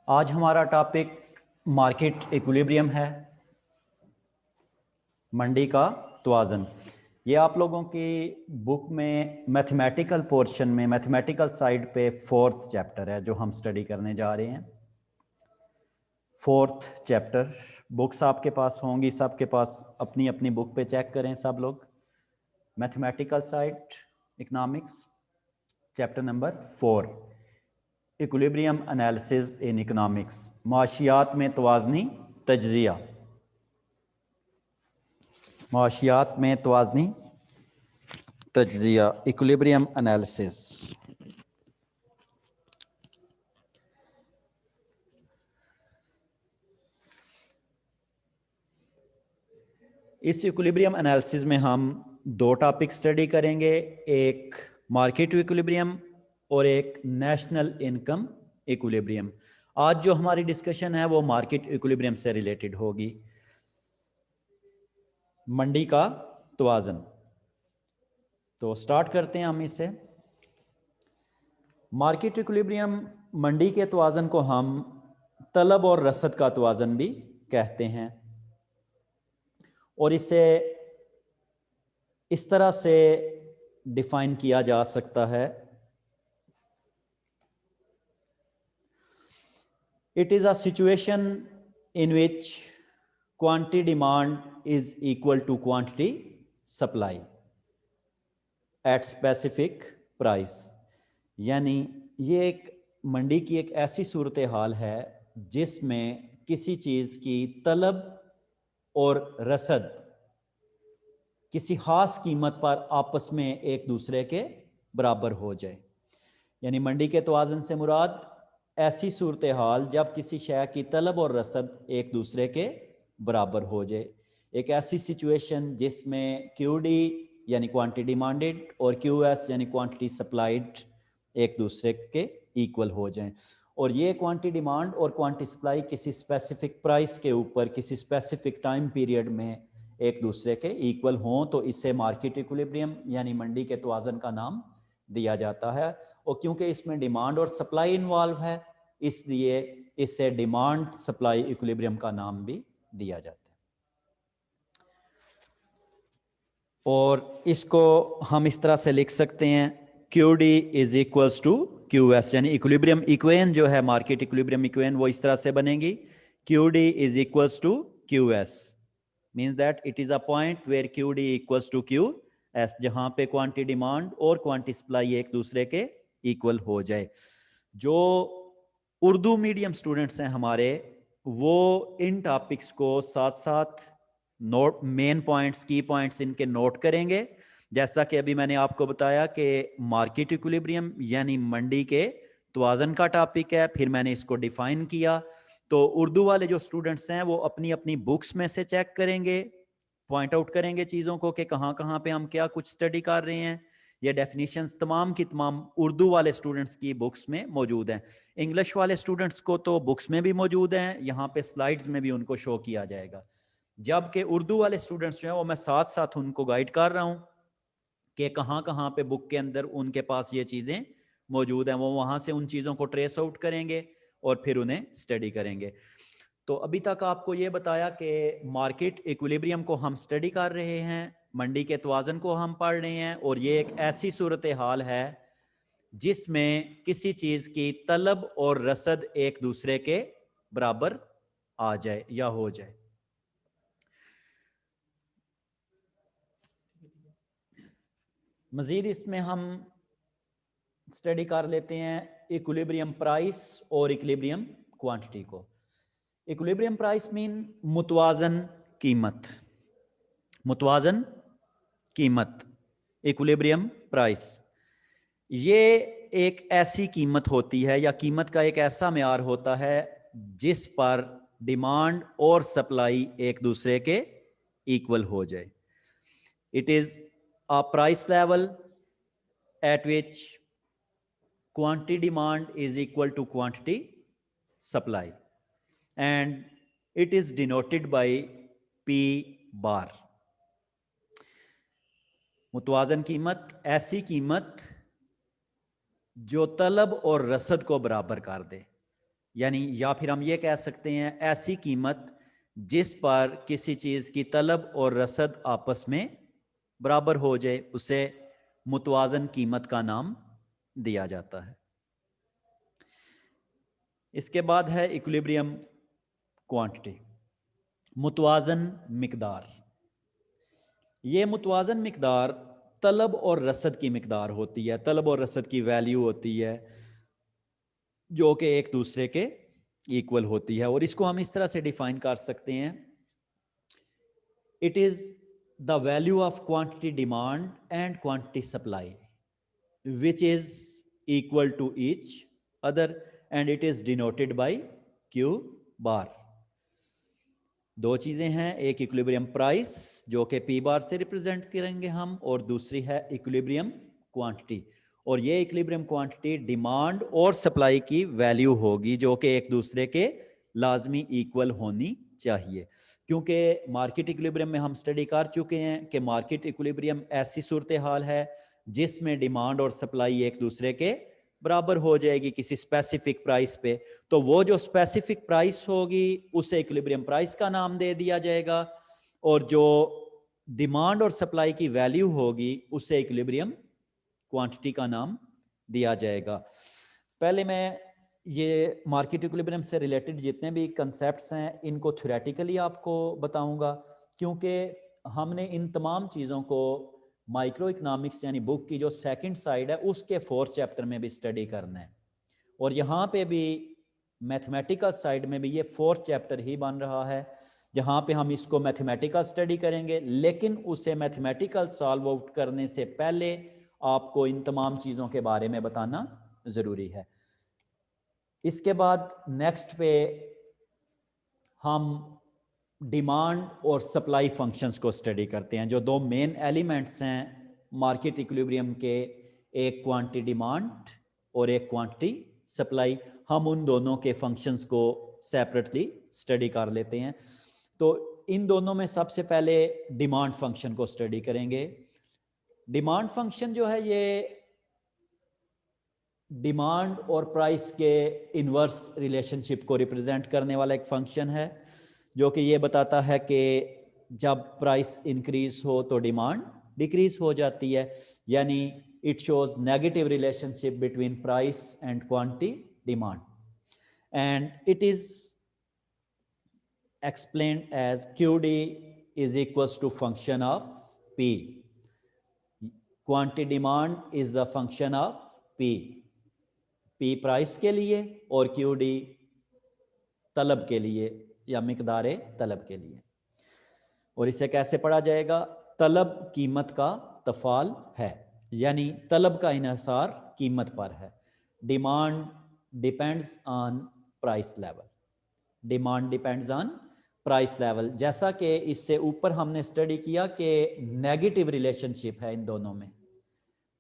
आज हमारा topic market equilibrium है, मंडी का तवाज़न। ये आप लोगों की बुक में मैथमेटिकल पोर्शन में मैथमेटिकल साइड पे 4th चैप्टर है जो हम स्टडी करने जा रहे हैं। 4th चैप्टर बुक्स आपके पास होंगी, सबके पास अपनी अपनी बुक पे चेक करें सब लोग। Mathematical side economics chapter number 4 equilibrium analysis in economics, माशियात में तवाज़नी तज्ज़िया। माशियात में तवाज़नी तज्ज़िया, इक्विलिब्रियम एनालिसिस। इस इक्विलिब्रियम एनालिसिस में हम दो टॉपिक स्टडी करेंगे, एक मार्केट इक्विलिब्रियम और एक नेशनल इनकम इक्विलिब्रियम। आज जो हमारी डिस्कशन है वो मार्केट इक्विलिब्रियम से रिलेटेड होगी, मंडी का तवाज़न। तो स्टार्ट करते हैं हम इससे। मार्केट इक्विलिब्रियम, मंडी के तवाज़न को हम तलब और रसद का तवाज़न भी कहते हैं और इसे इस तरह से डिफाइन किया जा सकता है, it is a situation in which quantity demand is equal to quantity supply at specific price. यानी ये एक मंडी की एक ऐसी सूरत हाल है जिसमें किसी चीज़ की तलब और रसद किसी खास कीमत पर आपस में एक दूसरे के बराबर हो जाए। यानी मंडी के तवाज़न से मुराद ऐसी सूरत हाल जब किसी शय की तलब और रसद एक दूसरे के बराबर हो जाए। एक ऐसी सिचुएशन जिसमें क्यूडी यानी क्वांटिटी डिमांडेड और क्यूएस यानी क्वांटिटी सप्लाइड एक दूसरे के इक्वल हो जाएं। और ये क्वांटिटी डिमांड और क्वांटिटी सप्लाई किसी स्पेसिफिक प्राइस के ऊपर किसी स्पेसिफिक टाइम पीरियड में एक दूसरे के इक्वल हों तो इससे मार्केट इक्विलिब्रियम यानी मंडी के तवाज़न का नाम दिया जाता है। और क्योंकि इसमें डिमांड और सप्लाई इन्वॉल्व है इसलिए इससे डिमांड सप्लाई इक्विलिब्रियम का नाम भी दिया जाता है। और इसको हम इस तरह से लिख सकते हैं, Q D is equals to Q S, यानी इक्विलिब्रियम इक्वेशन जो है मार्केट इक्विलिब्रियम इक्वेशन वो इस तरह से बनेगी, Q D is equals to Q S means that it is a point where Q D equals to Q S, जहां पे क्वांटिटी डिमांड और क्वांटिटी सप्लाई एक दूसरे के इक्वल हो जाए। जो उर्दू मीडियम स्टूडेंट्स हैं हमारे वो इन टॉपिक्स को साथ साथ नोट, मेन पॉइंट्स की पॉइंट्स इनके नोट करेंगे। जैसा कि अभी मैंने आपको बताया कि मार्केट इक्विलिब्रियम यानी मंडी के तवाज़न का टॉपिक है, फिर मैंने इसको डिफाइन किया। तो उर्दू वाले जो स्टूडेंट्स हैं वो अपनी अपनी बुक्स में से चेक करेंगे, पॉइंट आउट करेंगे चीज़ों को कि कहाँ कहाँ पे हम क्या कुछ स्टडी कर रहे हैं। ये डेफिनेशंस तमाम की तमाम उर्दू वाले स्टूडेंट्स की बुक्स में मौजूद हैं। इंग्लिश वाले स्टूडेंट्स को तो बुक्स में भी मौजूद हैं, यहाँ पे स्लाइड्स में भी उनको शो किया जाएगा। जबकि उर्दू वाले स्टूडेंट्स जो हैं वो मैं साथ साथ उनको गाइड कर रहा हूँ कि कहाँ कहाँ पे बुक के अंदर उनके पास ये चीज़ें मौजूद हैं, वो वहाँ से उन चीज़ों को ट्रेस आउट करेंगे और फिर उन्हें स्टडी करेंगे। तो अभी तक आपको ये बताया कि मार्केट इक्विलिब्रियम को हम स्टडी कर रहे हैं, मंडी के तवाज़न को हम पढ़ रहे हैं और ये एक ऐसी सूरत हाल है जिसमें किसी चीज़ की तलब और रसद एक दूसरे के बराबर आ जाए या हो जाए। मज़ीद इसमें हम स्टडी कर लेते हैं इक्विलिब्रियम प्राइस और इक्विलिब्रियम क्वांटिटी को। इक्विलिब्रियम प्राइस मीन मुतवाज़न कीमत, मुतवाज़न कीमत, इक्विलिब्रियम प्राइस। ये एक ऐसी कीमत होती है या कीमत का एक ऐसा मेयार होता है जिस पर डिमांड और सप्लाई एक दूसरे के इक्वल हो जाए। It is a price level at which quantity demand is equal to quantity supply and it is denoted by P bar। मुतवाज़न कीमत ऐसी कीमत जो तलब और रसद को बराबर कर दे, यानी या फिर हम ये कह सकते हैं ऐसी कीमत जिस पर किसी चीज की तलब और रसद आपस में बराबर हो जाए, उसे मुतवाजन कीमत का नाम दिया जाता है। इसके बाद है इक्विलिब्रियम क्वांटिटी, मुतवाजन मिकदार। ये मुतवाजन मिकदार तलब और रसद की मिकदार होती है, तलब और रसद की वैल्यू होती है जो कि एक दूसरे के इक्वल होती है। और इसको हम इस तरह से डिफाइन कर सकते हैं, it is the value of quantity demand and quantity supply which is equal to each other and it is denoted by Q bar. दो चीजें हैं, एक इक्विलिब्रियम प्राइस जो कि पी बार से रिप्रेजेंट करेंगे हम, और दूसरी है इक्विलिब्रियम क्वांटिटी। और ये इक्विलिब्रियम क्वांटिटी डिमांड और सप्लाई की वैल्यू होगी जो कि एक दूसरे के लाजमी इक्वल होनी चाहिए। क्योंकि मार्केट इक्विलिब्रियम में हम स्टडी कर चुके हैं कि मार्केट इक्विलिब्रियम ऐसी सूरत हाल है जिसमें डिमांड और सप्लाई एक दूसरे के बराबर हो जाएगी किसी स्पेसिफिक प्राइस पे। तो वो जो स्पेसिफिक प्राइस होगी उसे इक्विलिब्रियम प्राइस का नाम दे दिया जाएगा, और जो डिमांड और सप्लाई की वैल्यू होगी उसे इक्विलिब्रियम क्वांटिटी का नाम दिया जाएगा। पहले मैं ये मार्केट इक्विलिब्रियम से रिलेटेड जितने भी कंसेप्ट्स हैं इनको थ्योरेटिकली आपको बताऊंगा, क्योंकि हमने इन तमाम चीज़ों को माइक्रो इकोनॉमिक्स यानी बुक की जो सेकंड साइड है उसके 4th चैप्टर में भी स्टडी करना है। और यहाँ पे भी मैथमेटिकल साइड में भी ये 4th चैप्टर ही बन रहा है जहाँ पे हम इसको मैथमेटिकल स्टडी करेंगे, लेकिन उसे मैथमेटिकल सॉल्व आउट करने से पहले आपको इन तमाम चीज़ों के बारे में बताना ज़रूरी है। इसके बाद नेक्स्ट पे हम डिमांड और सप्लाई फंक्शंस को स्टडी करते हैं, जो दो मेन एलिमेंट्स हैं मार्केट इक्विलिब्रियम के, एक क्वांटिटी डिमांड और एक क्वांटिटी सप्लाई। हम उन दोनों के फंक्शंस को सेपरेटली स्टडी कर लेते हैं। तो इन दोनों में सबसे पहले डिमांड फंक्शन को स्टडी करेंगे। डिमांड फंक्शन जो है ये डिमांड और प्राइस के इन्वर्स रिलेशनशिप को रिप्रेजेंट करने वाला एक फंक्शन है, जो कि ये बताता है कि जब प्राइस इंक्रीज हो तो डिमांड डिक्रीज हो जाती है। यानी it shows negative relationship between price and quantity demand, and it is explained as QD is equals to function of P. Quantity demand is the function of P. P price के लिए और QD तलब के लिए या मिकदारे तलब के लिए। और इसे कैसे पढ़ा जाएगा? तलब कीमत का तफाल है, यानी तलब का इन्हिसार कीमत पर है। Demand depends on price level, demand depends on price level. जैसा कि इससे ऊपर हमने स्टडी किया कि नेगेटिव रिलेशनशिप है इन दोनों में।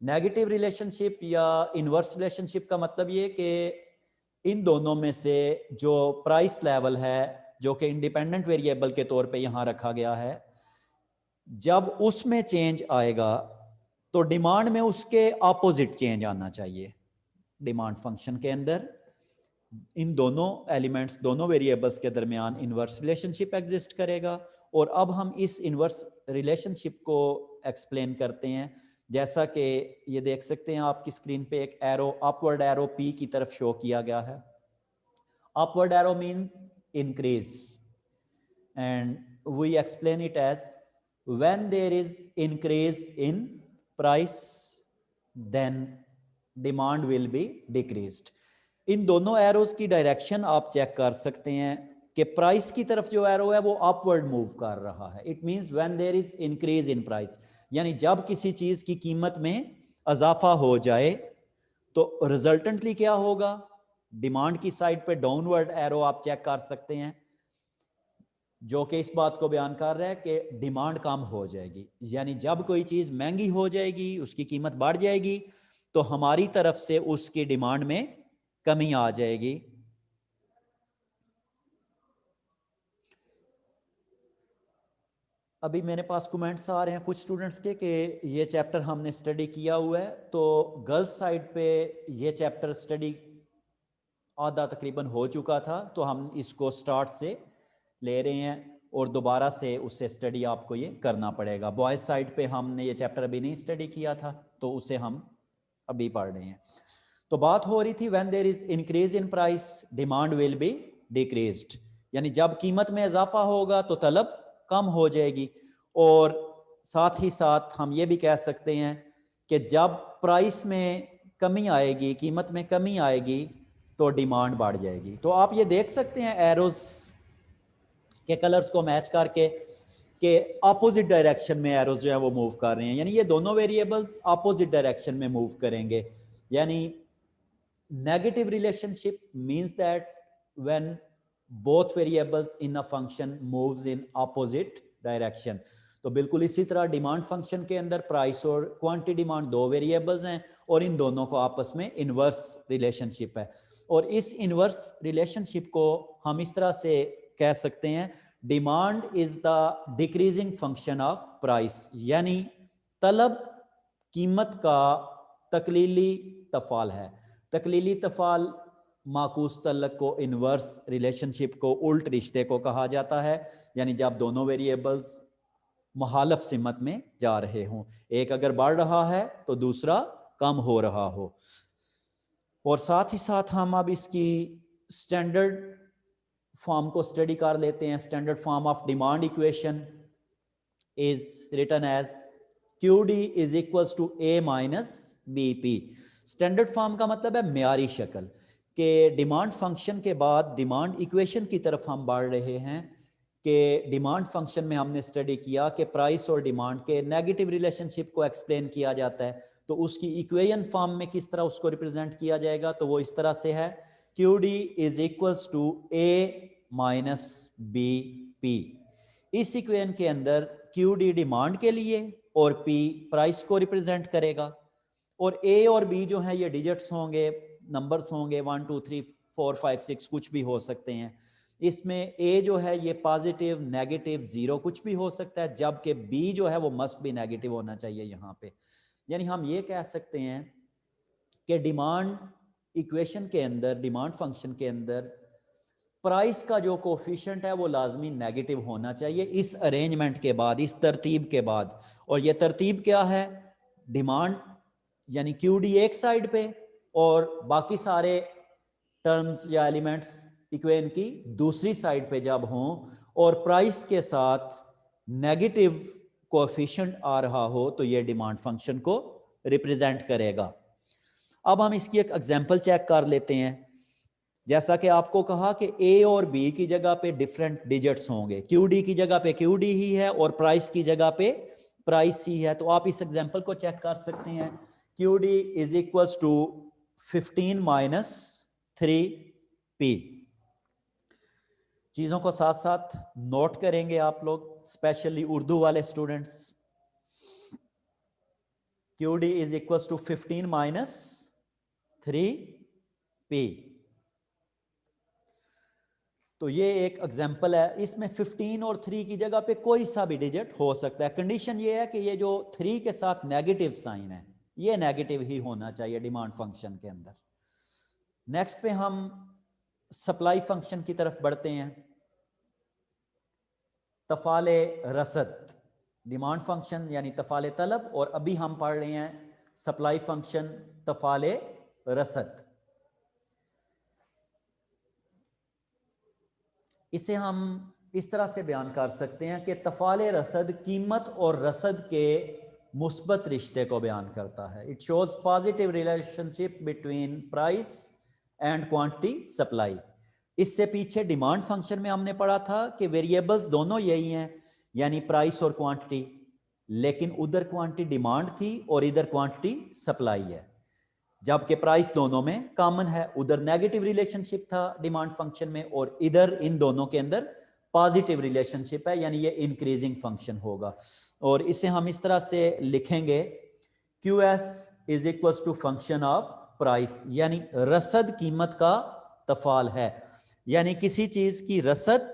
नेगेटिव रिलेशनशिप या इनवर्स रिलेशनशिप का मतलब ये कि इन दोनों में से जो प्राइस लेवल है, जो कि इंडिपेंडेंट वेरिएबल के तौर पे यहाँ रखा गया है, जब उसमें चेंज आएगा तो डिमांड में उसके ऑपोजिट चेंज आना चाहिए। डिमांड फंक्शन के अंदर इन दोनों एलिमेंट्स, दोनों वेरिएबल्स के दरमियान इनवर्स रिलेशनशिप एग्जिस्ट करेगा। और अब हम इस इनवर्स रिलेशनशिप को एक्सप्लेन करते हैं, जैसा कि ये देख सकते हैं आपकी स्क्रीन पे एक एरो, अपवर्ड एरो पी की तरफ शो किया गया है। Upward arrow means increase and we explain it as when there is increase in price then demand will be decreased. इन दोनों एरोज की डायरेक्शन आप चेक कर सकते हैं कि प्राइस की तरफ जो एरो है वो अपवर्ड मूव कर रहा है। It means when there is increase in price, यानी जब किसी चीज की कीमत में इजाफा हो जाए तो रिजल्टेंटली क्या होगा? डिमांड की साइड पे डाउनवर्ड एरो आप चेक कर सकते हैं, जो कि इस बात को बयान कर रहा है कि डिमांड कम हो जाएगी। यानी जब कोई चीज महंगी हो जाएगी, उसकी कीमत बढ़ जाएगी, तो हमारी तरफ से उसकी डिमांड में कमी आ जाएगी। अभी मेरे पास कमेंट्स आ रहे हैं कुछ स्टूडेंट्स के कि ये चैप्टर हमने स्टडी किया हुआ है, तो गर्ल्स साइड पे ये चैप्टर स्टडी आधा तकरीबन हो चुका था, तो हम इसको स्टार्ट से ले रहे हैं और दोबारा से उससे स्टडी आपको ये करना पड़ेगा। बॉयज साइड पे हमने ये चैप्टर अभी नहीं स्टडी किया था, तो उसे हम अभी पढ़ रहे हैं। तो बात हो रही थी when there is increase in price demand will be decreased, यानी जब कीमत में इजाफा होगा तो तलब कम हो जाएगी। और साथ ही साथ हम ये भी कह सकते हैं कि जब प्राइस में कमी आएगी, कीमत में कमी आएगी, तो डिमांड बढ़ जाएगी। तो आप ये देख सकते हैं एरोज के कलर्स को मैच करके कि अपोजिट डायरेक्शन में एरोज जो है वो मूव कर रहे हैं, यानी ये दोनों वेरिएबल्स अपोजिट डायरेक्शन में मूव करेंगे। यानी negative relationship means that when both variables in a function moves in opposite direction. तो बिल्कुल इसी तरह डिमांड फंक्शन के अंदर प्राइस और क्वांटिटी डिमांड दो वेरिएबल्स हैं और इन दोनों को आपस में इनवर्स रिलेशनशिप है। और इस इनवर्स रिलेशनशिप को हम इस तरह से कह सकते हैं, demand is the decreasing function of price, यानी तलब कीमत का तकलीली तफाल है। तकलीली तफाल माकूस तल्लक को, इनवर्स रिलेशनशिप को, उल्ट रिश्ते को कहा जाता है, यानी जब दोनों वेरिएबल्स मुखालिफ सिमत में जा रहे हों, एक अगर बढ़ रहा है तो दूसरा कम हो रहा हो। और साथ ही साथ हम अब इसकी स्टैंडर्ड फॉर्म को स्टडी कर लेते हैं। Standard form of demand equation is written as QD is equals to A minus BP। Standard form का मतलब है म्यारी शक्ल के डिमांड फंक्शन के बाद डिमांड इक्वेशन की तरफ हम बढ़ रहे हैं कि डिमांड फंक्शन में हमने स्टडी किया कि प्राइस और डिमांड के नेगेटिव रिलेशनशिप को एक्सप्लेन किया जाता है, तो उसकी इक्वेशन फॉर्म में किस तरह उसको रिप्रेजेंट किया जाएगा, तो वो इस तरह से है QD is equals to A minus BP। इस इक्वेशन के अंदर QD डिमांड के लिए और P प्राइस को रिप्रेजेंट करेगा, और A और B जो है ये डिजिट्स होंगे, नंबर्स होंगे, 1 2 3 4 5 6 कुछ भी हो सकते हैं। इसमें A जो है ये पॉजिटिव, नेगेटिव, जीरो कुछ भी हो सकता है, जबकि B जो है वो मस्ट भी नेगेटिव होना चाहिए यहाँ पे। यानी हम ये कह सकते हैं कि डिमांड इक्वेशन के अंदर, डिमांड फंक्शन के अंदर प्राइस का जो कोफिशिएंट है वो लाजमी नेगेटिव होना चाहिए इस अरेंजमेंट के बाद, इस तरतीब के बाद। और ये तरतीब क्या है, डिमांड यानी QD एक साइड पे और बाकी सारे टर्म्स या एलिमेंट्स इक्वेशन की दूसरी साइड पे जब हों और प्राइस के साथ नेगेटिव कोएफिशिएंट आ रहा हो, तो ये डिमांड फंक्शन को रिप्रेजेंट करेगा। अब हम इसकी एक एग्जांपल चेक कर लेते हैं। जैसा कि आपको कहा कि A और B की जगह पे डिफरेंट डिजिट्स होंगे, QD की जगह पे QD ही है और प्राइस की जगह पे प्राइस ही है। तो आप इस एग्जांपल को चेक कर सकते हैं, QD is equals to 15 minus 3P। चीजों को साथ साथ नोट करेंगे आप लोग, स्पेशली उर्दू वाले students. QD is equals to 15 minus 3P। तो ये एक एग्जाम्पल है, इसमें 15 और 3 की जगह पे कोई सा भी डिजिट हो सकता है। कंडीशन ये है कि ये जो 3 के साथ नेगेटिव साइन है ये नेगेटिव ही होना चाहिए डिमांड फंक्शन के अंदर। नेक्स्ट पे हम सप्लाई फंक्शन की तरफ बढ़ते हैं। तफाले रसद, डिमांड फंक्शन यानी तफाले तलब, और अभी हम पढ़ रहे हैं सप्लाई फंक्शन तफाले रसद। इसे हम इस तरह से बयान कर सकते हैं कि तफाले रसद कीमत और रसद के मुस्बत रिश्ते को बयान करता है। It shows positive relationship between price and quantity supply. इससे पीछे डिमांड फंक्शन में हमने पढ़ा था कि वेरिएबल्स दोनों यही हैं, यानी प्राइस और क्वांटिटी, लेकिन उधर क्वांटिटी डिमांड थी और इधर क्वांटिटी सप्लाई है, जबकि प्राइस दोनों में कॉमन है। उधर नेगेटिव रिलेशनशिप था डिमांड फंक्शन में और इधर इन दोनों के अंदर पॉजिटिव रिलेशनशिप है, यानी ये इंक्रीजिंग फंक्शन होगा। और इसे हम इस तरह से लिखेंगे, QS is equals to function of price, यानी रसद कीमत का तफाल है, यानी किसी चीज की रसद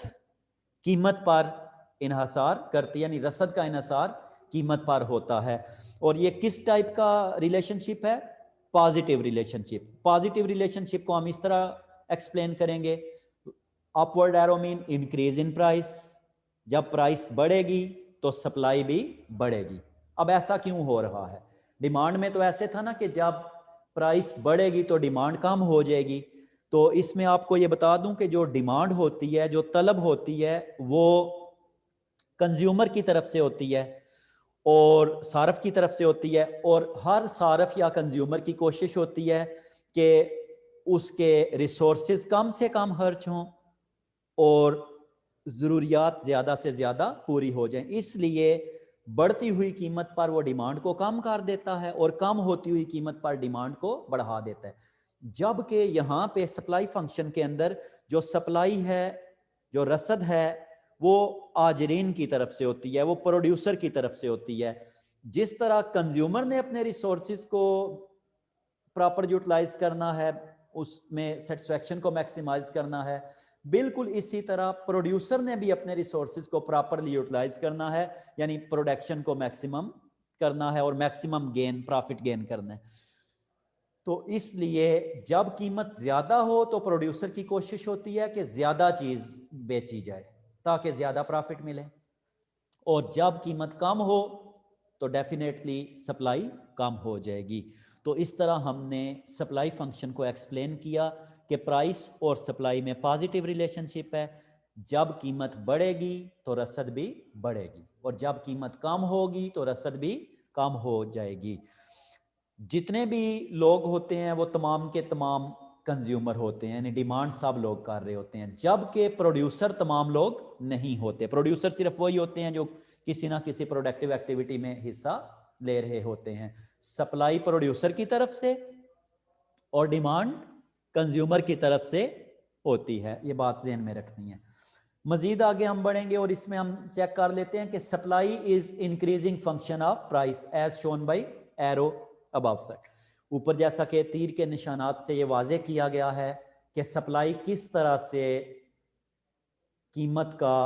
कीमत पर इन्हसार करती है, यानी रसद का इन्हसार कीमत पर होता है। और ये किस टाइप का रिलेशनशिप है, पॉजिटिव रिलेशनशिप। पॉजिटिव रिलेशनशिप को हम इस तरह एक्सप्लेन करेंगे। Upward arrow mean increase in price, जब प्राइस बढ़ेगी तो सप्लाई भी बढ़ेगी। अब ऐसा क्यों हो रहा है? डिमांड में तो ऐसे था ना कि जब प्राइस बढ़ेगी तो डिमांड कम हो जाएगी। तो इसमें आपको ये बता दूं कि जो डिमांड होती है, जो तलब होती है, वो कंज्यूमर की तरफ से होती है और सारफ की तरफ से होती है, और हर सारफ या कंज्यूमर की कोशिश होती है कि उसके रिसोर्सेज कम से कम खर्च हों और ज़रूरियात ज़्यादा से ज़्यादा पूरी हो जाएं। इसलिए बढ़ती हुई कीमत पर वो डिमांड को कम कर देता है और कम होती हुई कीमत पर डिमांड को बढ़ा देता है। जबकि यहाँ पे सप्लाई फंक्शन के अंदर जो सप्लाई है, जो रसद है, वो आजरीन की तरफ से होती है, वो प्रोड्यूसर की तरफ से होती है। जिस तरह कंज्यूमर ने अपने रिसोर्सेज को प्रॉपर यूटिलाइज करना है, उसमें सेटिस्फैक्शन को मैक्सिमाइज करना है, बिल्कुल इसी तरह प्रोड्यूसर ने भी अपने रिसोर्सेज को प्रॉपरली यूटिलाइज करना है, यानी प्रोडक्शन को मैक्सिमम करना है और मैक्सिमम गेन, प्रॉफिट गेन करना है। तो इसलिए जब कीमत ज्यादा हो तो प्रोड्यूसर की कोशिश होती है कि ज्यादा चीज बेची जाए ताकि ज्यादा प्रॉफिट मिले, और जब कीमत कम हो तो डेफिनेटली सप्लाई कम हो जाएगी। तो इस तरह हमने सप्लाई फंक्शन को एक्सप्लेन किया कि प्राइस और सप्लाई में पॉजिटिव रिलेशनशिप है। जब कीमत बढ़ेगी तो रसद भी बढ़ेगी, और जब कीमत कम होगी तो रसद भी कम हो जाएगी। जितने भी लोग होते हैं वो तमाम के तमाम कंज्यूमर होते हैं, यानी डिमांड सब लोग कर रहे होते हैं, जबकि प्रोड्यूसर तमाम लोग नहीं होते। प्रोड्यूसर सिर्फ वही होते हैं जो किसी ना किसी प्रोडक्टिव एक्टिविटी में हिस्सा ले रहे होते हैं। सप्लाई प्रोड्यूसर की तरफ से और डिमांड कंज्यूमर की तरफ से होती है, ये बात ध्यान में रखनी है। मजीद आगे हम बढ़ेंगे और इसमें हम चेक कर लेते हैं कि supply is increasing function of price as shown by arrow above set. ऊपर जैसा कि तीर के निशानात से ये वाजे किया गया है कि सप्लाई किस तरह से कीमत का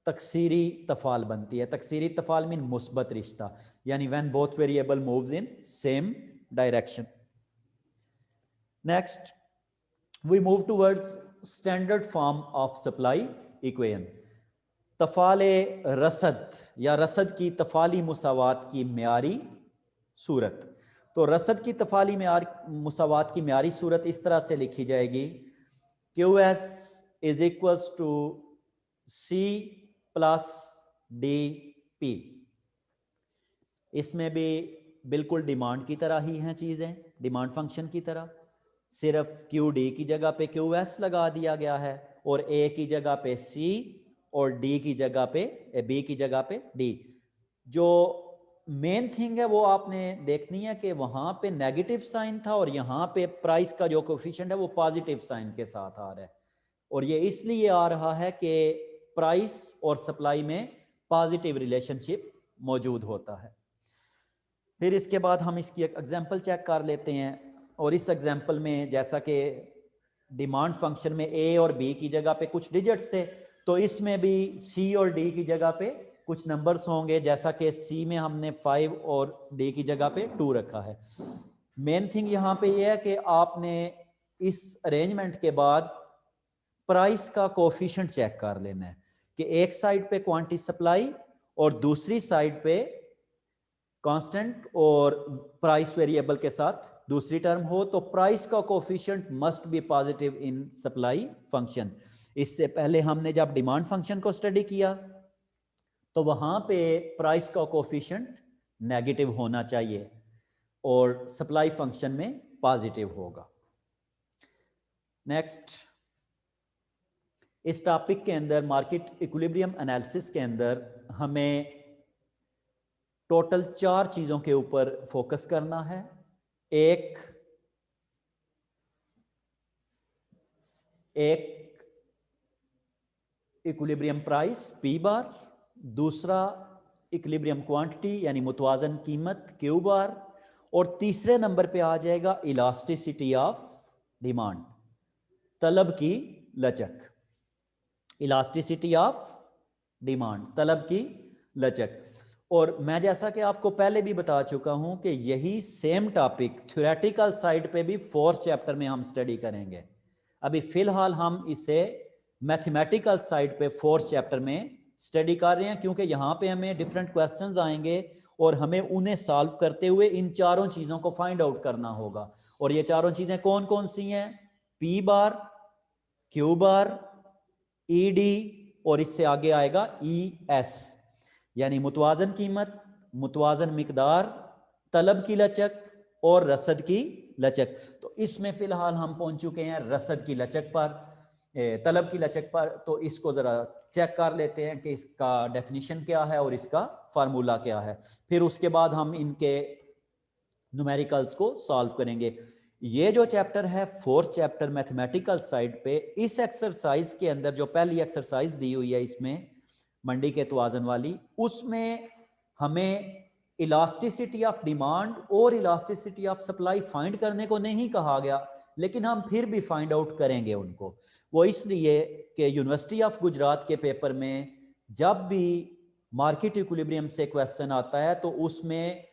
तकसीरी तफाल बनती है। तकसीरी तफाल मीन मुस्बत रिश्ता, यानी when both variable moves in same direction. Next we move towards standard form of supply equation. तफाले रसद या रसद की तफाली मुसावात की म्यारी सूरत। तो रसद की तफाली मुसावात की म्यारी सूरत इस तरह से लिखी जाएगी, QS is equals to C plus DP। इसमें भी बिल्कुल डिमांड की तरह ही हैं चीज़ें, डिमांड फंक्शन की तरह, सिर्फ QD की जगह पे QS लगा दिया गया है और A की जगह पे C और D की जगह पे B की जगह पे D। जो मेन थिंग है वो आपने देखनी है कि वहां पे नेगेटिव साइन था और यहाँ पे प्राइस का जो कोफिशिएंट है वो पॉजिटिव साइन के साथ आ रहा है, और ये इसलिए आ रहा है कि प्राइस और सप्लाई में पॉजिटिव रिलेशनशिप मौजूद होता है। फिर इसके बाद हम इसकी एक एग्जांपल चेक कर लेते हैं, और इस एग्जांपल में जैसा कि डिमांड फंक्शन में A और B की जगह पे कुछ डिजिट्स थे, तो इसमें भी C और D की जगह पे कुछ नंबर्स होंगे, जैसा कि C में हमने 5 और D की जगह पे 2 रखा है। मेन थिंग यहाँ पे ये है कि आपने इस अरेंजमेंट के बाद प्राइस का कोफिशिएंट चेक कर लेना है कि एक साइड पे क्वांटिटी सप्लाई और दूसरी साइड पे कांस्टेंट और प्राइस वेरिएबल के साथ दूसरी टर्म हो, तो प्राइस का coefficient must be positive in supply function. इससे पहले हमने जब डिमांड फंक्शन को स्टडी किया तो वहां पे प्राइस का कोफिशिएंट नेगेटिव होना चाहिए और सप्लाई फंक्शन में पॉजिटिव होगा। नेक्स्ट, इस टॉपिक के अंदर मार्केट इक्विलिब्रियम एनालिसिस के अंदर हमें टोटल 4 चीजों के ऊपर फोकस करना है। एक इक्विलिब्रियम प्राइस P बार, दूसरा इक्विलिब्रियम क्वांटिटी यानी मुतवाजन कीमत Q बार, और तीसरे नंबर पे आ जाएगा इलास्टिसिटी ऑफ डिमांड, तलब की लचक। इलास्टिसिटी ऑफ डिमांड, तलब की लचक। और मैं जैसा कि आपको पहले भी बता चुका हूं कि यही सेम टॉपिक थ्योरेटिकल साइड पे भी 4th चैप्टर में हम स्टडी करेंगे। अभी फिलहाल हम इसे मैथमेटिकल साइड पे 4th चैप्टर में स्टडी कर रहे हैं, क्योंकि यहाँ पे हमें डिफरेंट क्वेश्चंस आएंगे और हमें उन्हें सॉल्व करते हुए इन चारों चीज़ों को फाइंड आउट करना होगा। और ये चारों चीज़ें कौन कौन सी हैं? पी बार, क्यू बार, ई डी और इससे आगे आएगा ई एस, यानी मुतवाजन कीमत, मुतवाजन मिकदार, तलब की लचक और रसद की लचक। तो इसमें फिलहाल हम पहुंच चुके हैं रसद की लचक पर, तलब की लचक पर। तो इसको जरा चेक कर लेते हैं कि इसका डेफिनेशन क्या है और इसका फार्मूला क्या है, फिर उसके बाद हम इनके न्यूमेरिकल्स को सॉल्व करेंगे। ये जो चैप्टर है 4th चैप्टर मैथमेटिकल साइड पे, इस एक्सरसाइज के अंदर जो पहली एक्सरसाइज दी हुई है इसमें मंडी के तवाज़न वाली, उसमें हमें इलास्टिसिटी ऑफ डिमांड और इलास्टिसिटी ऑफ सप्लाई फाइंड करने को नहीं कहा गया, लेकिन हम फिर भी फाइंड आउट करेंगे उनको। वो इसलिए कि यूनिवर्सिटी ऑफ गुजरात के पेपर में जब भी मार्केट इक्विलिब्रियम से क्वेश्चन आता है तो उसमें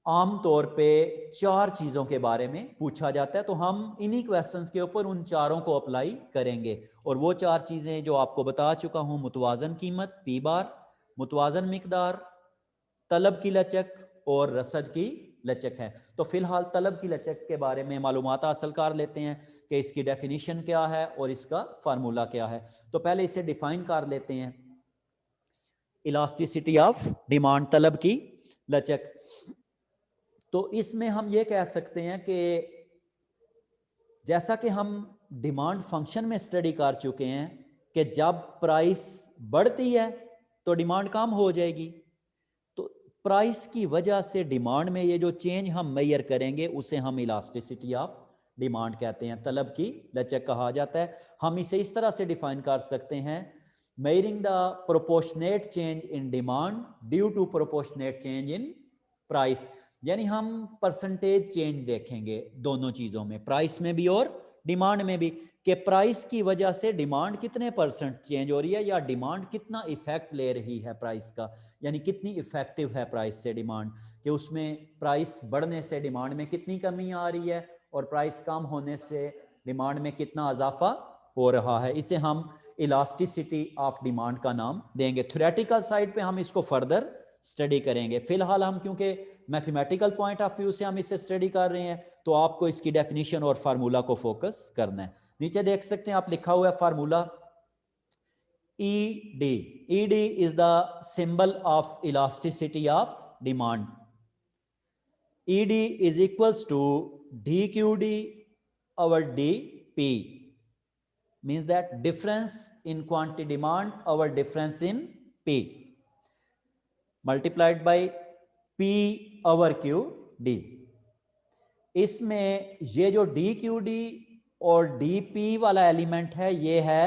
आम तौर पे 4 चीज़ों के बारे में पूछा जाता है। तो हम इन्हीं क्वेश्चंस के ऊपर उन चारों को अप्लाई करेंगे। और वो 4 चीज़ें जो आपको बता चुका हूं, मुतवाजन कीमत पी बार, मुतवाजन मिकदार, तलब की लचक और रसद की लचक है। तो फिलहाल तलब की लचक के बारे में मालूमात हासिल कर लेते हैं कि इसकी डेफिनेशन क्या है और इसका फार्मूला क्या है। तो पहले इसे डिफाइन कर लेते हैं, इलास्टिसिटी ऑफ डिमांड, तलब की लचक। तो इसमें हम ये कह सकते हैं कि जैसा कि हम डिमांड फंक्शन में स्टडी कर चुके हैं कि जब प्राइस बढ़ती है तो डिमांड कम हो जाएगी। तो प्राइस की वजह से डिमांड में ये जो चेंज हम मेजर करेंगे उसे हम इलास्टिसिटी ऑफ डिमांड कहते हैं, तलब की लचक कहा जाता है। हम इसे इस तरह से डिफाइन कर सकते हैं, measuring the proportionate change in demand due to proportionate change in price. यानी हम परसेंटेज चेंज देखेंगे दोनों चीजों में, प्राइस में भी और डिमांड में भी, कि प्राइस की वजह से डिमांड कितने परसेंट चेंज हो रही है या डिमांड कितना इफेक्ट ले रही है प्राइस का, यानी कितनी इफेक्टिव है प्राइस से डिमांड, कि उसमें प्राइस बढ़ने से डिमांड में कितनी कमी आ रही है और प्राइस कम होने से डिमांड में कितना इजाफा हो रहा है। इसे हम इलास्टिसिटी ऑफ डिमांड का नाम देंगे। थ्योरेटिकल साइड पे हम इसको फर्दर स्टडी करेंगे। फिलहाल हम क्योंकि मैथमेटिकल पॉइंट ऑफ व्यू से हम इसे स्टडी कर रहे हैं तो आपको इसकी डेफिनेशन और फार्मूला को फोकस करना है। नीचे देख सकते हैं आप, लिखा हुआ है formula ED। ED is the symbol of elasticity of demand. ED is equals to DQD over DP, means that difference in quantity demand over difference in P multiplied by P over QD। इसमें ये जो DQD और DP वाला element है ये है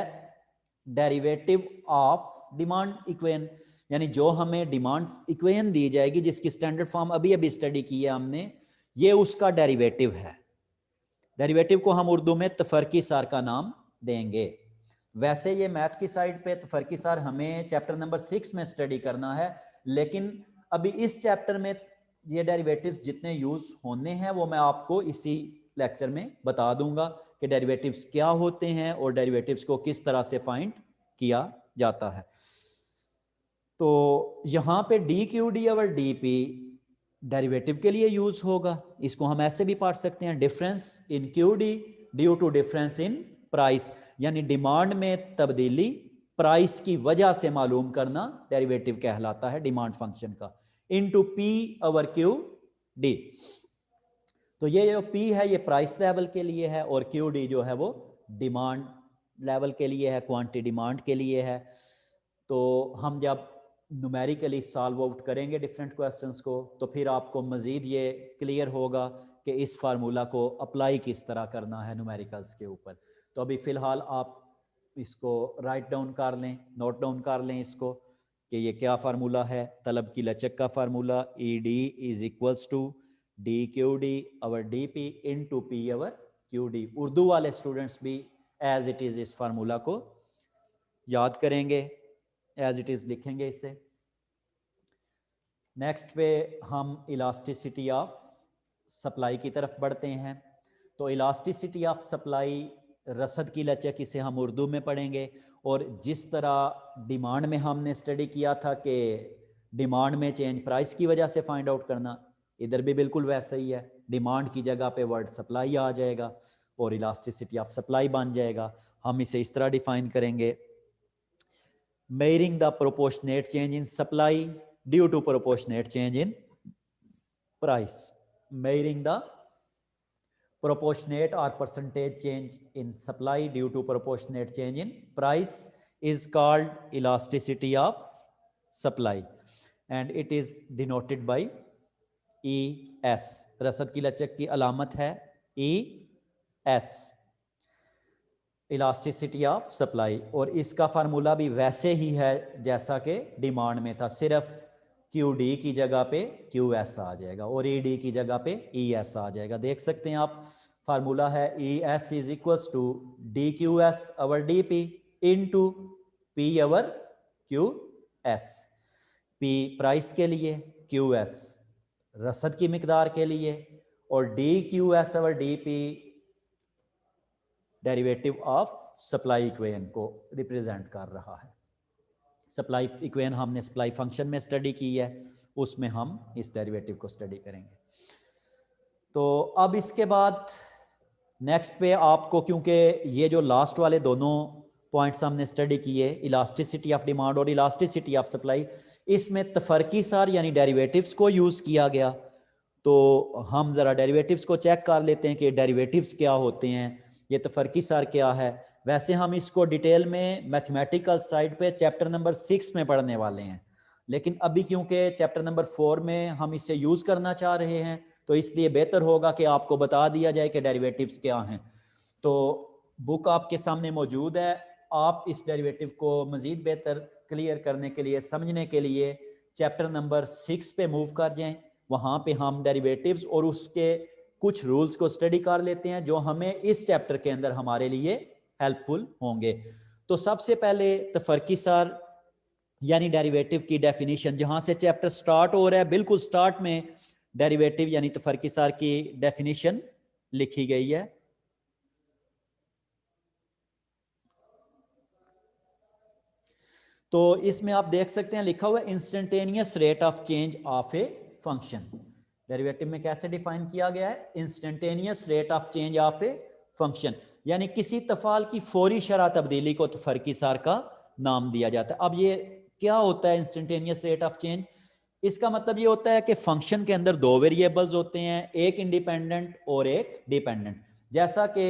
derivative of demand equation, यानी जो हमें डिमांड इक्वेशन दी जाएगी जिसकी स्टैंडर्ड फॉर्म अभी अभी स्टडी की है हमने, ये उसका डेरिवेटिव है। डेरिवेटिव को हम उर्दू में तफरकी सार का नाम देंगे। वैसे ये मैथ की साइड पे तफरकी सार हमें चैप्टर नंबर 6 में स्टडी करना है, लेकिन अभी इस चैप्टर में ये डेरिवेटिव्स जितने यूज होने हैं वो मैं आपको इसी लेक्चर में बता दूंगा कि डेरिवेटिव्स क्या होते हैं और डेरिवेटिव्स को किस तरह से फाइंड किया जाता है। तो यहां पे DQD और DP डेरिवेटिव के लिए यूज होगा। इसको हम ऐसे भी पढ़ सकते हैं, difference in QD due to difference in price, यानी डिमांड में तब्दीली प्राइस की वजह से मालूम करना डेरिवेटिव कहलाता है डिमांड फंक्शन का, इनटू P ओवर QD। तो ये जो P है ये प्राइस लेवल के लिए है और QD जो है वो डिमांड लेवल के लिए है, क्वांटिटी डिमांड के लिए है। तो हम जब न्यूमेरिकली सॉल्व आउट करेंगे डिफरेंट क्वेश्चंस को तो फिर आपको मजीद ये क्लियर होगा कि इस फार्मूला को अप्लाई किस तरह करना है न्यूमेरिकल्स के ऊपर। तो अभी फ़िलहाल आप इसको राइट डाउन कर लें, नोट डाउन कर लें इसको कि ये क्या फार्मूला है। तलब की लचक का formula ED is equals to DQD और DP इनटू P और QD। उर्दू वाले स्टूडेंट्स भी एज इट इज़ इस फार्मूला को याद करेंगे, एज इट इज लिखेंगे इसे। नेक्स्ट पे हम इलास्टिसिटी ऑफ सप्लाई की तरफ बढ़ते हैं। तो इलास्टिसिटी ऑफ सप्लाई रसद की लचक, इसे हम उर्दू में पढ़ेंगे। और जिस तरह डिमांड में हमने स्टडी किया था कि डिमांड में चेंज प्राइस की वजह से फाइंड आउट करना, इधर भी बिल्कुल वैसा ही है। डिमांड की जगह पे वर्ड सप्लाई आ जाएगा और इलास्टिसिटी ऑफ सप्लाई बन जाएगा। हम इसे इस तरह डिफाइन करेंगे, measuring the proportionate change in supply due to proportionate change in price. Measuring the proportionate or percentage change in supply due to proportionate change in price is called elasticity of supply, and it is denoted by ES. रसद की लचक की अलामत है ES, elasticity of supply. और इसका formula भी वैसे ही है जैसा कि डिमांड में था, सिर्फ QD की जगह पे QS आ जाएगा और ED की जगह पे ES आ जाएगा। देख सकते हैं आप, फार्मूला है ES is equals to DQS over DP into P over QS। P price के लिए, QS रसद की मिकदार के लिए, और DQS over DP derivative of supply equation को रिप्रेजेंट कर रहा है। सप्लाई इक्वेशन हमने सप्लाई फंक्शन में स्टडी की है, उसमें हम इस डेरिवेटिव को स्टडी करेंगे। तो अब इसके बाद नेक्स्ट पे आपको, क्योंकि ये जो लास्ट वाले दोनों पॉइंट्स हमने स्टडी किए, इलास्टिसिटी ऑफ डिमांड और इलास्टिसिटी ऑफ सप्लाई, इसमें तफरकी सार यानी डेरिवेटिव्स को यूज़ किया गया। तो हम ज़रा डेरिवेटिव्स को चेक कर लेते हैं कि डेरिवेटिव्स क्या होते हैं, ये तफरकी सार क्या है। वैसे हम इसको डिटेल में मैथमेटिकल साइड पे चैप्टर नंबर 6 में पढ़ने वाले हैं, लेकिन अभी क्योंकि चैप्टर नंबर 4 में हम इसे यूज़ करना चाह रहे हैं, तो इसलिए बेहतर होगा कि आपको बता दिया जाए कि डेरिवेटिव्स क्या हैं। तो बुक आपके सामने मौजूद है, आप इस डेरिवेटिव को मज़ीद बेहतर क्लियर करने के लिए, समझने के लिए चैप्टर नंबर 6 पे मूव कर जाएं। वहाँ पे हम डेरिवेटिव्स और उसके कुछ रूल्स को स्टडी कर लेते हैं जो हमें इस चैप्टर के अंदर हमारे लिए हेल्पफुल होंगे। तो सबसे पहले तफरकी सार यानी डेरिवेटिव की डेफिनेशन, जहां से चैप्टर स्टार्ट हो रहा है, बिल्कुल स्टार्ट में डेरिवेटिव यानी तफरकी सार की डेफिनेशन लिखी गई है। तो इसमें आप देख सकते हैं लिखा हुआ है instantaneous rate of change of a function. Derivative में कैसे डिफाइन किया गया है, instantaneous rate of change of a function, यानी किसी तफाल की फौरी शरह तब्दीली को तफरकी सार का नाम दिया जाता है। अब ये क्या होता है इंस्टेंटेनियस रेट ऑफ चेंज? इसका मतलब ये होता है कि फंक्शन के अंदर दो वेरिएबल्स होते हैं, एक इंडिपेंडेंट और एक डिपेंडेंट। जैसा कि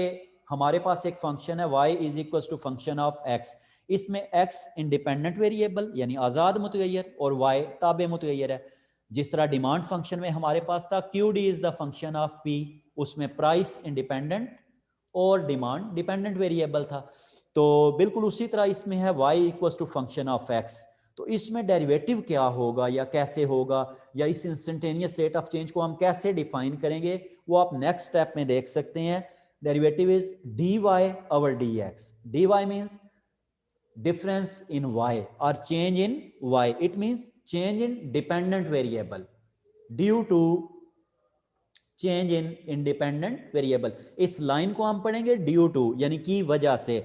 हमारे पास एक फंक्शन है y is equal to function of x, इसमें x इंडिपेंडेंट वेरिएबल यानी आज़ाद मुतगैयर और y ताबे मुतगैयर है। जिस तरह डिमांड फंक्शन में हमारे पास था QD is the function of P, उसमें प्राइस इंडिपेंडेंट और डिमांड डिपेंडेंट वेरिएबल था। तो बिल्कुल उसी तरह इसमें है y equal to function of x। तो इसमें डेरिवेटिव क्या होगा या कैसे होगा, या इस इंस्टेंटेनियस रेट ऑफ चेंज को हम कैसे डिफाइन करेंगे, वो आप नेक्स्ट स्टेप में देख सकते हैं। Derivative is dy over dx. dy means difference in y or change in y. It means change in dependent variable due to change in independent variable. इस लाइन को हम पढ़ेंगे due to यानी की वजह से,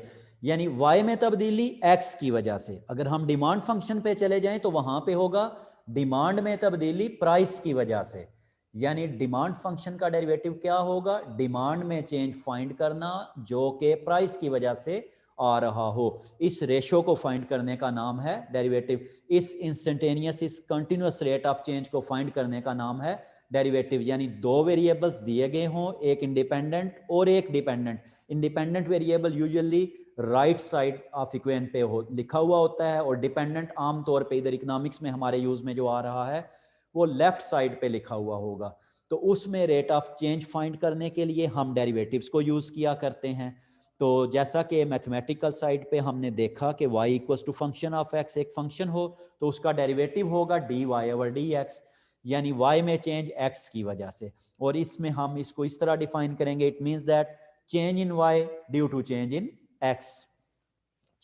यानी y में तब्दीली x की वजह से। अगर हम डिमांड फंक्शन पे चले जाएं तो वहां पे होगा डिमांड में तब्दीली प्राइस की वजह से, यानी डिमांड फंक्शन का डेरिवेटिव क्या होगा, डिमांड में चेंज फाइंड करना जो कि प्राइस की वजह से आ रहा हो। इस रेशो को फाइंड करने का नाम है डेरिवेटिव। इस इंस्टेंटेनियस, इस कंटिन्यूअस रेट ऑफ चेंज को फाइंड करने का नाम है डेरिवेटिव। यानी दो वेरिएबल्स दिए गए हों, एक इंडिपेंडेंट और एक dependent. Independent variable usually right side of equation पे लिखा हुआ होता है, और डिपेंडेंट आमतौर पे इधर इकोनॉमिक्स में हमारे यूज में जो आ रहा है वो लेफ्ट साइड पे लिखा हुआ होगा। तो उसमें रेट ऑफ चेंज फाइंड करने के लिए हम डेरिवेटिव्स को यूज किया करते हैं। तो जैसा कि मैथमेटिकल साइड पे हमने देखा कि y equal to function of x एक फंक्शन हो तो उसका डेरिवेटिव होगा dy ओवर dx, यानी y में चेंज x की वजह से। और इसमें हम इसको इस तरह डिफाइन करेंगे, it means that change in y due to change in x,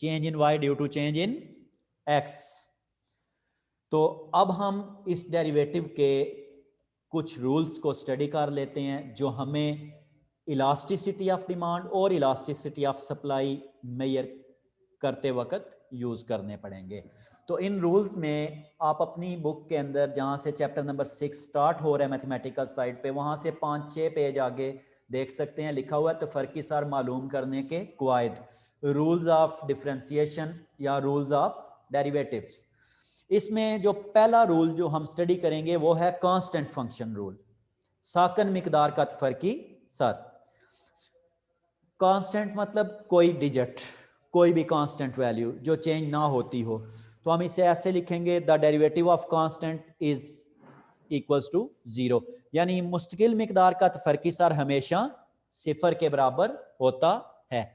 change in y due to change in x। तो अब हम इस डेरिवेटिव के कुछ रूल्स को स्टडी कर लेते हैं जो हमें इलास्टिसिटी ऑफ डिमांड और इलास्टिसिटी ऑफ सप्लाई मेजर करते वक्त यूज करने पड़ेंगे। तो इन रूल्स में आप अपनी बुक के अंदर जहां से चैप्टर नंबर 6 स्टार्ट हो रहा है मैथमेटिकल साइड पे, वहां से 5-6 पेज आगे देख सकते हैं लिखा हुआ है तफरीक़ात मालूम करने के कवायद, रूल्स ऑफ डिफरेंशिएशन या रूल्स ऑफ डेरिवेटिव्स। इसमें जो पहला रूल जो हम स्टडी करेंगे वो है कांस्टेंट फंक्शन रूल, साकन मिकदार का तफरकी सर। कांस्टेंट मतलब कोई डिजिट, कोई भी कांस्टेंट वैल्यू जो चेंज ना होती हो। तो हम इसे ऐसे लिखेंगे, the derivative of constant is equals to 0, यानी मुस्तकिल मिकदार का तफरकी सर हमेशा सिफर के बराबर होता है।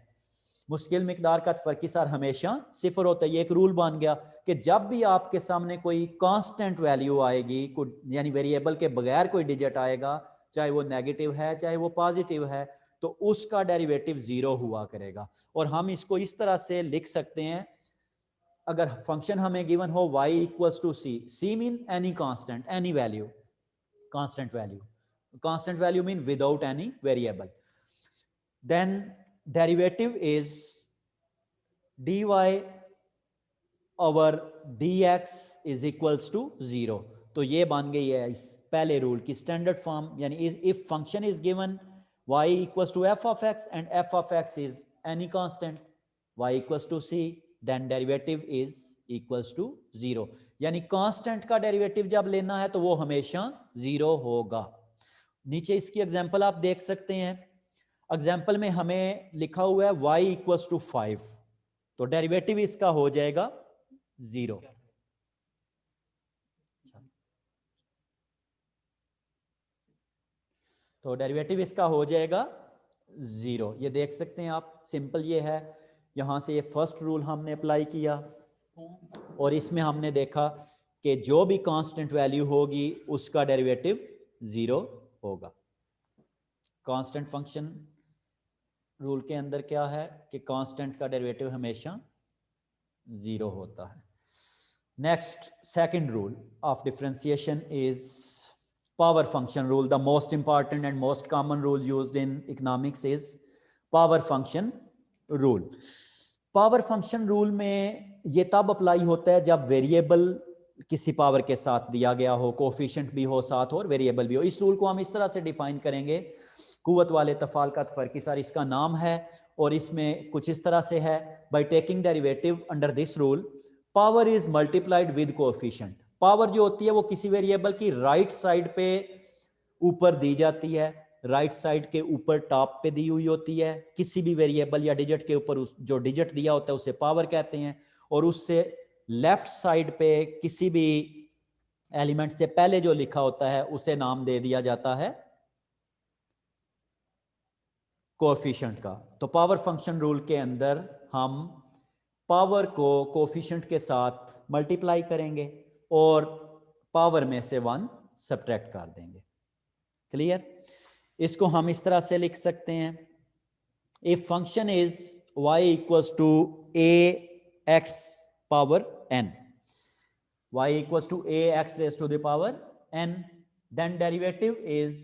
मुश्किल मिकदार का तफरकी सार हमेशा सिफर होता है। ये एक रूल बन गया कि जब भी आपके सामने कोई कांस्टेंट वैल्यू आएगी, यानी वेरिएबल के बगैर कोई डिजिट आएगा, चाहे वो नेगेटिव है चाहे वो पॉजिटिव है, तो उसका डेरिवेटिव 0 हुआ करेगा। और हम इसको इस तरह से लिख सकते हैं, अगर फंक्शन हमें गिवन हो y equals to C, C mean any constant, any value, constant value, constant value mean without any variable, then derivative is dy over dx is equals to 0। तो ये बन गई है इस पहले रूल की स्टैंडर्ड फॉर्म, यानी if function is given y equals to f of x and f of x is any constant, y equals to c, then derivative is equals to 0। यानी कांस्टेंट का डेरिवेटिव जब लेना है तो वो हमेशा 0 होगा। नीचे इसकी एग्जांपल आप देख सकते हैं। एग्जाम्पल में हमें लिखा हुआ है y इक्वल्स टू 5, तो डेरिवेटिव इसका हो जाएगा 0। तो डेरिवेटिव इसका हो जाएगा 0। ये देख सकते हैं आप, सिंपल ये है। यहां से ये फर्स्ट रूल हमने अप्लाई किया और इसमें हमने देखा कि जो भी कांस्टेंट वैल्यू होगी उसका डेरिवेटिव 0 होगा। कांस्टेंट फंक्शन रूल के अंदर क्या है कि कांस्टेंट का डेरिवेटिव हमेशा 0 होता है। Next second rule of differentiation is power function rule. The most important and most common rule used in economics is power function rule. Power function rule में ये तब अप्लाई होता है जब वेरिएबल किसी पावर के साथ दिया गया हो, कोफिशिएंट भी हो साथ और वेरिएबल भी हो। इस रूल को हम इस तरह से डिफाइन करेंगे, कुव्वत वाले तफाल का तफरकी सर इसका नाम है, और इसमें कुछ इस तरह से है, by taking derivative under this rule power is multiplied with coefficient. Power जो होती है वो किसी वेरिएबल की राइट साइड पे ऊपर दी जाती है, राइट साइड के ऊपर टॉप पे दी हुई होती है। किसी भी वेरिएबल या डिजिट के ऊपर जो डिजिट दिया होता है उसे पावर कहते हैं, और उससे लेफ्ट साइड पे किसी भी एलिमेंट से पहले जो लिखा होता है उसे नाम दे दिया जाता है कोएफिशिएंट का। तो पावर फंक्शन रूल के अंदर हम पावर को कोएफिशिएंट के साथ मल्टीप्लाई करेंगे और पावर में से 1 सब्ट्रैक्ट कर देंगे। क्लियर? इसको हम इस तरह से लिख सकते हैं, if function is y equals to ax power n, y equals to ax raised to the power n, then derivative is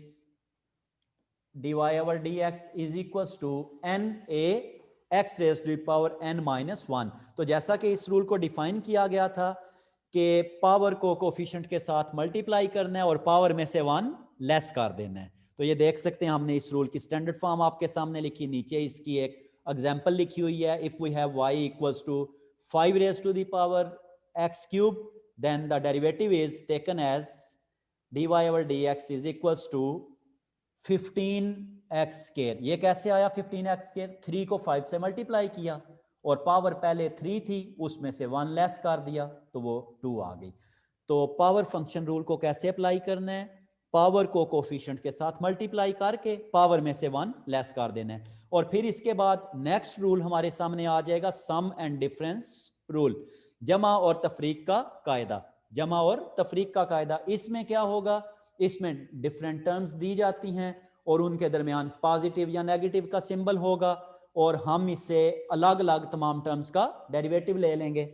dy over dx is equals to n a x raised to the power n minus 1। तो जैसा कि इस rule को define किया गया था कि power को कोफिशिएंट के साथ मल्टीप्लाई करना है और पावर में से 1 लेस कर देना है। तो ये देख सकते हैं हमने इस रूल की स्टैंडर्ड फॉर्म आपके सामने लिखी, नीचे इसकी एक एग्जांपल लिखी हुई है। If we have y equals to 5 raised to the power x cube, then the derivative is taken as dy over dx is equals to 15x square। ये कैसे आया 15x square? 3 को 5 से मल्टीप्लाई किया और पावर पहले 3 थी, उसमें से 1 लेस कर दिया तो वो 2 आ गई। तो पावर फंक्शन रूल को कैसे अप्लाई करना है? पावर को कोफिशिएंट के साथ मल्टीप्लाई करके पावर में से 1 लेस कर देना है। और फिर इसके बाद नेक्स्ट रूल हमारे सामने आ जाएगा सम एंड डिफरेंस रूल, जमा और तफरीक का कायदा। जमा और तफरीक का कायदा, इसमें क्या होगा? इसमें डिफरेंट टर्म्स दी जाती हैं और उनके दरमियान पॉजिटिव या नेगेटिव का सिंबल होगा और हम इससे अलग अलग तमाम टर्म्स का डेरिवेटिव ले लेंगे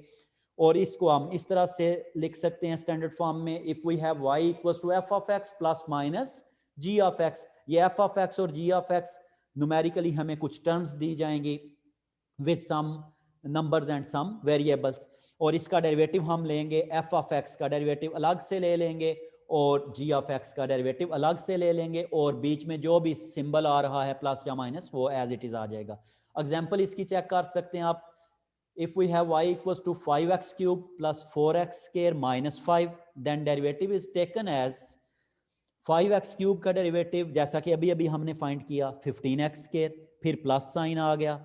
और इसको हम इस तरह से लिख सकते हैं स्टैंडर्ड फॉर्म में, if we have y equals to f of x plus minus g of x। ये f of x और g of x न्यूमेरिकली हमें कुछ टर्म्स दी जाएंगी with some numbers and some variables, और इसका डेरिवेटिव हम लेंगे, एफ ऑफ एक्स का डेरिवेटिव अलग से ले लेंगे और जी ऑफ एक्स का डेरिवेटिव अलग से ले लेंगे, और बीच में जो भी सिंबल आ रहा है प्लस या माइनस वो एज इट इज आ जाएगा। एग्जांपल इसकी चेक कर सकते हैं आप। If we have y equals to 5x cube plus 4x square minus 5, then derivative is taken as 5x cube का डेरिवेटिव जैसा कि अभी अभी हमने फाइंड किया 15x स्क्वायर, फिर प्लस साइन आ गया,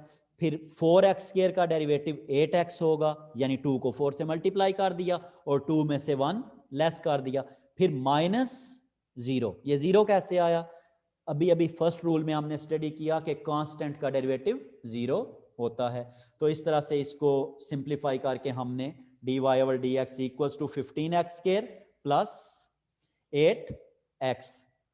फिर 4x स्क्वायर का डेरिवेटिव 8x होगा, यानी 2 को 4 से मल्टीप्लाई कर दिया और 2 में से 1 लेस कर दिया, फिर माइनस 0। ये 0 कैसे आया? अभी अभी फर्स्ट रूल में हमने स्टडी किया कि कांस्टेंट का डेरिवेटिव 0 होता है। तो इस तरह से इसको सिंप्लीफाई करके हमने dy over dx equals to 15x square plus 8x।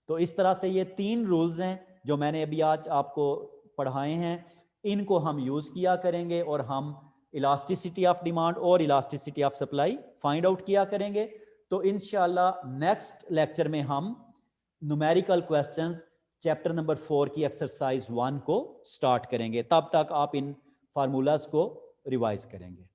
तो इस तरह से ये 3 रूल्स हैं जो मैंने अभी आज आपको पढ़ाए हैं, इनको हम यूज किया करेंगे और हम इलास्टिसिटी ऑफ डिमांड और elasticity of supply find out किया करेंगे। तो इंशाल्लाह नेक्स्ट लेक्चर में हम न्यूमेरिकल क्वेश्चंस चैप्टर नंबर 4 की एक्सरसाइज 1 को स्टार्ट करेंगे। तब तक आप इन फार्मूलाज को रिवाइज करेंगे।